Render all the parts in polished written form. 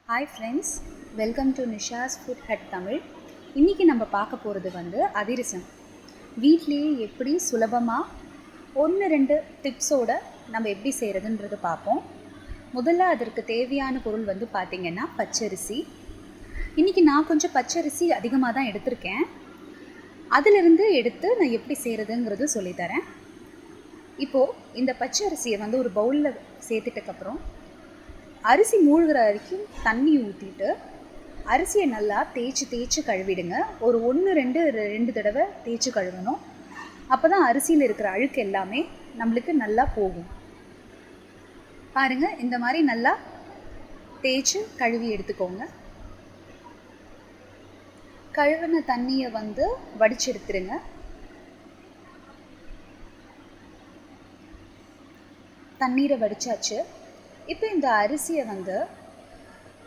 Hi friends, welcome to Nisha's food hut Tamil. இன்றைக்கி நம்ம பார்க்க போகிறது அதிரசம். வீட்லேயே எப்படி சுலபமாக 1-2 டிப்ஸோடு நம்ம எப்படி செய்கிறதுன்றது பார்ப்போம். முதல்ல அதற்கு தேவையான பொருள் பார்த்திங்கன்னா பச்சரிசி. இன்றைக்கி நான் கொஞ்சம் பச்சரிசி அதிகமாக தான் எடுத்திருக்கேன். அதிலிருந்து எடுத்து நான் எப்படி செய்கிறதுங்கிறது சொல்லித்தரேன். இப்போது இந்த பச்சரிசியை ஒரு பவுலில் சேர்த்துட்டக்கப்புறம் அரிசி மூழ்கிற வரைக்கும் தண்ணி ஊற்றிட்டு அரிசியை நல்லா தேய்ச்சி கழுவிடுங்க. ஒரு 1-2 தடவை தேய்ச்சி கழுவணும். அப்போ தான் அரிசியில் இருக்கிற அழுக்கு எல்லாமே நம்மளுக்கு நல்லா போகும். பாருங்கள், இந்த மாதிரி நல்லா தேய்ச்சி கழுவி எடுத்துக்கோங்க. கழுவின தண்ணியை வடித்து எடுத்துருங்க. தண்ணீரை வடித்தாச்சு. இப்போ இந்த அரிசியை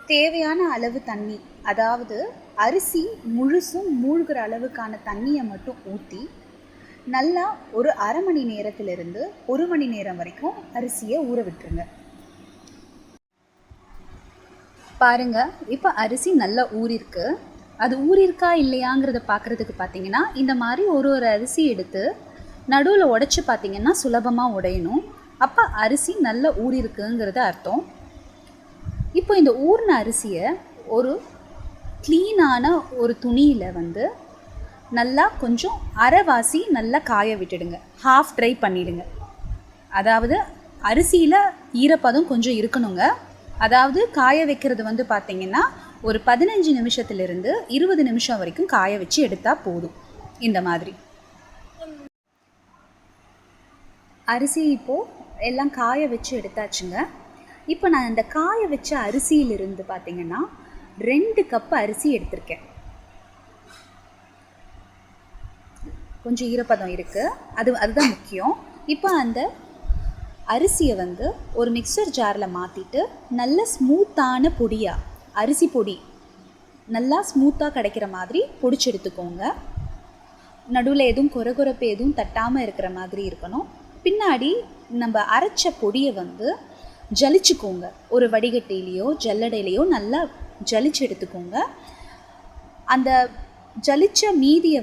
தேவையான அளவு தண்ணி, அதாவது அரிசி முழுசும் மூழ்கிற அளவுக்கான தண்ணியை மட்டும் ஊற்றி நல்லா ஒரு அரை மணி நேரத்திலிருந்து 1 மணி நேரம் வரைக்கும் அரிசியை ஊற விட்டுருங்க. பாருங்கள், இப்போ அரிசி நல்லா ஊறிருக்கு. அது ஊறிருக்கா இல்லையாங்கிறத பார்க்குறதுக்கு பார்த்தீங்கன்னா இந்த மாதிரி ஒரு அரிசி எடுத்து நடுவில் உடைச்சி பார்த்திங்கன்னா சுலபமாக உடையணும். அப்போ அரிசி நல்லா ஊறிருக்குங்கிறது அர்த்தம். இப்போ இந்த ஊறின அரிசியை ஒரு க்ளீனான ஒரு துணியில் நல்லா கொஞ்சம் அரைவாசி நல்லா காய விட்டுடுங்க. ஹாஃப் ட்ரை பண்ணிவிடுங்க. அதாவது அரிசியில் ஈரப்பதம் கொஞ்சம் இருக்கணுங்க. அதாவது காய வைக்கிறது பார்த்திங்கன்னா ஒரு 15 நிமிஷத்துலேருந்து 20 நிமிஷம் வரைக்கும் காய வச்சு எடுத்தால் போதும். இந்த மாதிரி அரிசி இப்போது எல்லாம் காய வச்சு எடுத்தாச்சுங்க. இப்போ நான் இந்த காய வச்ச அரிசியிலிருந்து பார்த்திங்கன்னா 2 கப் அரிசி எடுத்திருக்கேன். கொஞ்சம் ஈரப்பதம் இருக்குது, அதுதான் முக்கியம். இப்போ அந்த அரிசியை ஒரு மிக்சர் ஜாரில் மாற்றிட்டு நல்ல ஸ்மூத்தான பொடியாக, அரிசி பொடி நல்லா ஸ்மூத்தாக கிடைக்கிற மாதிரி பொடிச்சு எடுத்துக்கோங்க. நடுவில் எதுவும் கொரகொரப்பு எதுவும் தட்டாமல் இருக்கிற மாதிரி இருக்கணும். பின்னாடி நம்ம அரைச்ச பொடியை ஜலிச்சுக்கோங்க. ஒரு வடிகட்டிலையோ ஜல்லடையிலையோ நல்லா ஜலிச்சு எடுத்துக்கோங்க. அந்த ஜலிச்ச மீதியை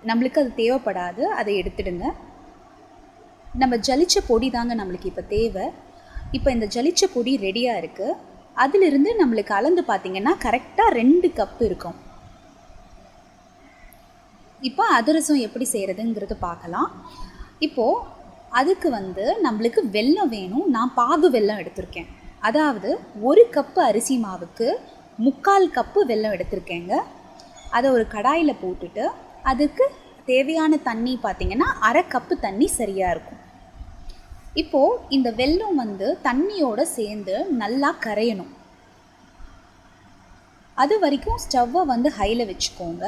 நம்மளுக்கு அது தேவைப்படாது, அதை எடுத்துடுங்க. நம்ம ஜலிச்ச பொடி தாங்க நம்மளுக்கு இப்போ தேவை. இப்போ இந்த ஜலிச்ச பொடி ரெடியாக இருக்குது. அதிலிருந்து நம்மளுக்கு அளந்து பார்த்திங்கன்னா கரெக்டாக 2 கப் இருக்கும். இப்போ அதிரசம் எப்படி செய்கிறதுங்கிறது பார்க்கலாம். இப்போது அதுக்கு நம்மளுக்கு வெல்லம் வேணும். நான் பாகு வெல்லம் எடுத்திருக்கேன். அதாவது 1 கப்பு அரிசி மாவுக்கு 3/4 கப்பு வெல்லம் எடுத்திருக்கேங்க. அதை ஒரு கடாயில் போட்டுட்டு அதுக்கு தேவையான தண்ணி பார்த்திங்கன்னா அரை கப்பு தண்ணி சரியாக இருக்கும். இப்போது இந்த வெல்லம் தண்ணியோடு சேர்ந்து நல்லா கரையணும். அது வரைக்கும் ஸ்டவ்வை ஹையில் வச்சுக்கோங்க.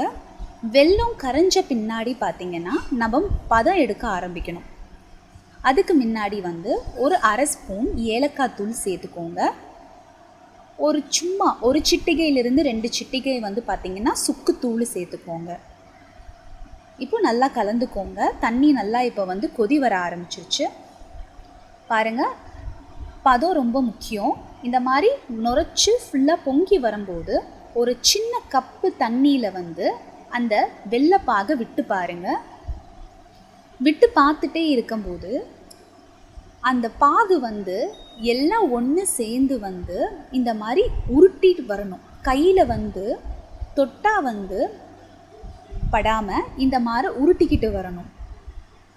வெல்லம் கரைஞ்ச பின்னாடி பார்த்திங்கன்னா நம்ம பதம் எடுக்க ஆரம்பிக்கணும். அதுக்கு முன்னாடி ஒரு அரை ஸ்பூன் ஏலக்காய் தூள் சேர்த்துக்கோங்க. சும்மா ஒரு சிட்டிகையிலிருந்து 2 சிட்டிகை பார்த்திங்கன்னா சுக்குத்தூள் சேர்த்துக்கோங்க. இப்போ நல்லா கலந்துக்கோங்க. தண்ணி நல்லா இப்போ கொதி வர ஆரம்பிச்சிருச்சு. பாருங்கள், பதம் ரொம்ப முக்கியம். இந்த மாதிரி நுரைச்சி ஃபுல்லாக பொங்கி வரும்போது ஒரு சின்ன கப்பு தண்ணியில் அந்த வெள்ளைப்பாகை விட்டு பாருங்கள். விட்டு பார்த்துட்டே இருக்கும்போது அந்த பாகு எல்லாம் ஒன்று சேர்ந்து இந்த மாதிரி உருட்டிட்டு வரணும். கையில் தொட்டால் படாமல் இந்த மாதிரி உருட்டிக்கிட்டு வரணும்.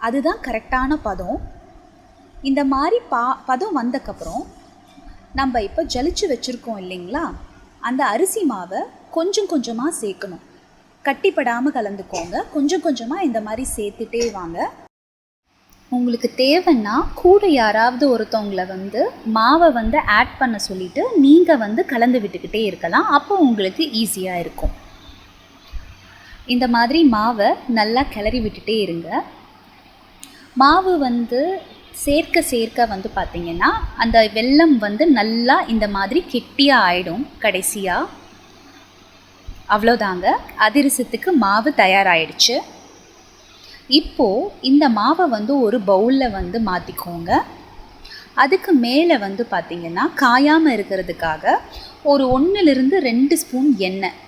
அதுதான் கரெக்டான பதம். இந்த மாதிரி பதம் வந்தக்கப்புறம் நம்ம இப்போ ஜலிச்சு வச்சுருக்கோம் இல்லைங்களா, அந்த அரிசி மாவை கொஞ்சம் கொஞ்சமாக சேர்க்கணும். கட்டிப்படாமல் கலந்துக்கோங்க. கொஞ்சம் கொஞ்சமாக இந்த மாதிரி சேர்த்துட்டே வாங்க. உங்களுக்கு தேவைன்னா கூட யாராவது ஒருத்தவங்களை மாவை ஆட் பண்ண சொல்லிவிட்டு நீங்கள் கலந்து விட்டுக்கிட்டே இருக்கலாம். அப்போ உங்களுக்கு ஈஸியாக இருக்கும். இந்த மாதிரி மாவை நல்லா கிளறி விட்டுட்டே இருங்க. மாவு சேர்க்க சேர்க்க பார்த்திங்கன்னா அந்த வெல்லம் நல்லா இந்த மாதிரி கெட்டியாக ஆகிடும். கடைசியாக அவ்வளோதாங்க, அதிரசத்துக்கு மாவு தயாராகிடுச்சு. இப்போது இந்த மாவை ஒரு பவுலில் மாற்றிக்கோங்க. அதுக்கு மேலே வந்து பார்த்திங்கன்னா காயாமல் இருக்கிறதுக்காக ஒரு 1-2 ஸ்பூன் எண்ணெய்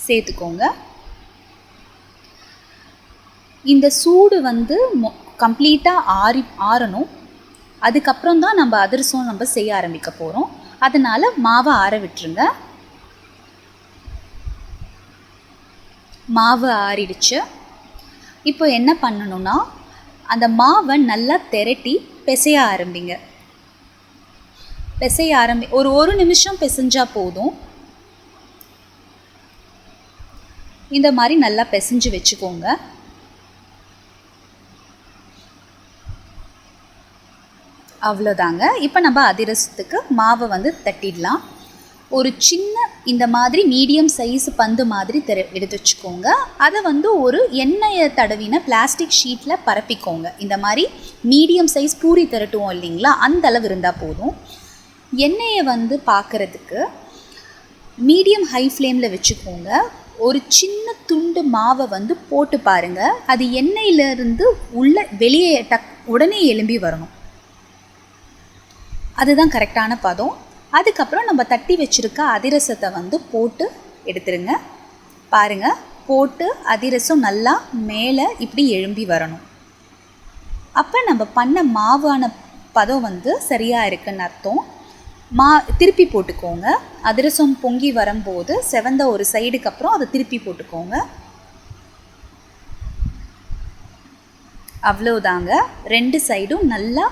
சேர்த்துக்கோங்க. இந்த சூடு வந்து கம்ப்ளீட்டாக ஆறணும். அதுக்கப்புறம் தான் நம்ம அதிரசம் நம்ம செய்ய ஆரம்பிக்க போகிறோம். அதனால் மாவை ஆற விட்டுருங்க. மாவு ஆறிடுச்சு. இப்போ என்ன பண்ணணும்னா அந்த மாவை நல்லா திரட்டி பிசைய ஆரம்பிங்க. ஒரு நிமிஷம் பிசைஞ்சால் போதும். இந்த மாதிரி நல்லா பிசைஞ்சு வச்சுக்கோங்க. அவ்வளோதாங்க. இப்போ நம்ம அதிரசத்துக்கு மாவை வந்து தட்டிடலாம். ஒரு சின்ன இந்த மாதிரி மீடியம் சைஸ் பந்து மாதிரி எடுத்து வச்சுக்கோங்க. அதை வந்து ஒரு எண்ணெயை தடவின பிளாஸ்டிக் ஷீட்டில் பரப்பிக்கோங்க. இந்த மாதிரி மீடியம் சைஸ் பூரி திரட்டுவோம் இல்லைங்களா, அந்த அளவு இருந்தால் போதும். எண்ணெயை வந்து பார்க்குறதுக்கு மீடியம் ஹை ஃப்ளேமில் வச்சுக்கோங்க. ஒரு சின்ன துண்டு மாவை வந்து போட்டு பாருங்கள். அது எண்ணெயிலேருந்து வெளியே உடனே எழும்பி வரணும். அதுதான் கரெக்டான பதம். அதுக்கப்புறம் நம்ம தட்டி வச்சுருக்க அதிரசத்தை வந்து போட்டு எடுத்துருங்க. பாருங்கள், போட்டு அதிரசம் நல்லா மேலே இப்படி எழும்பி வரணும். அப்போ நம்ம பண்ண மாவான பதம் வந்து சரியாக இருக்குன்னு அர்த்தம். திருப்பி போட்டுக்கோங்க. அதிரசம் பொங்கி வரும்போது செவந்த ஒரு சைடுக்கு அப்புறம் அதை திருப்பி போட்டுக்கோங்க. அவ்வளோதாங்க. 2 சைடும் நல்லா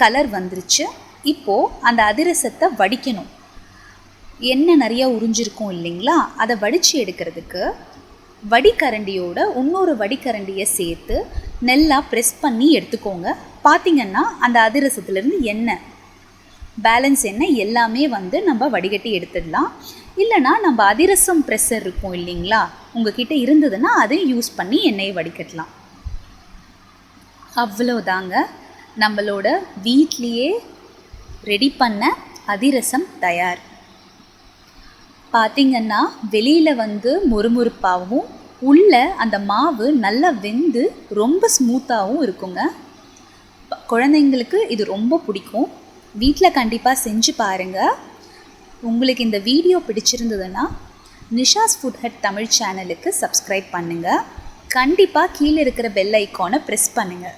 கலர் வந்துருச்சு. இப்போது அந்த அதிரசத்தை வடிக்கணும். எண்ணெய் நிறையா உறிஞ்சிருக்கும் இல்லைங்களா, அதை வடித்து எடுக்கிறதுக்கு வடிகரண்டியோட இன்னொரு வடிகரண்டியை சேர்த்து நல்லா ப்ரெஸ் பண்ணி எடுத்துக்கோங்க. பார்த்திங்கன்னா அந்த அதிரசத்துலேருந்து எண்ணெய் பேலன்ஸ் எண்ணெய் எல்லாமே வந்து நம்ம வடிகட்டி எடுத்துடலாம். இல்லைனா நம்ம அதிரசம் ப்ரெஷர் இருக்கும் இல்லைங்களா, உங்ககிட்ட இருந்ததுன்னா அதையும் யூஸ் பண்ணி எண்ணெயை வடிகட்டலாம். அவ்வளோதாங்க, நம்மளோட வீட்லேயே ரெடி பண்ண அதிரசம் தயார். பார்த்திங்கன்னா வெளியில் வந்து மொறுமொறுப்பாகவும் உள்ளே அந்த மாவு நல்லா வெந்து ரொம்ப ஸ்மூத்தாகவும் இருக்குங்க. குழந்தைங்களுக்கு இது ரொம்ப பிடிக்கும். வீட்டில் கண்டிப்பாக செஞ்சு பாருங்கள். உங்களுக்கு இந்த வீடியோ பிடிச்சிருந்ததுன்னா நிஷாஸ் ஃபுட் ஹட் தமிழ் சேனலுக்கு சப்ஸ்கிரைப் பண்ணுங்கள். கண்டிப்பாக கீழே இருக்கிற பெல் ஐக்கானை ப்ரெஸ் பண்ணுங்கள்.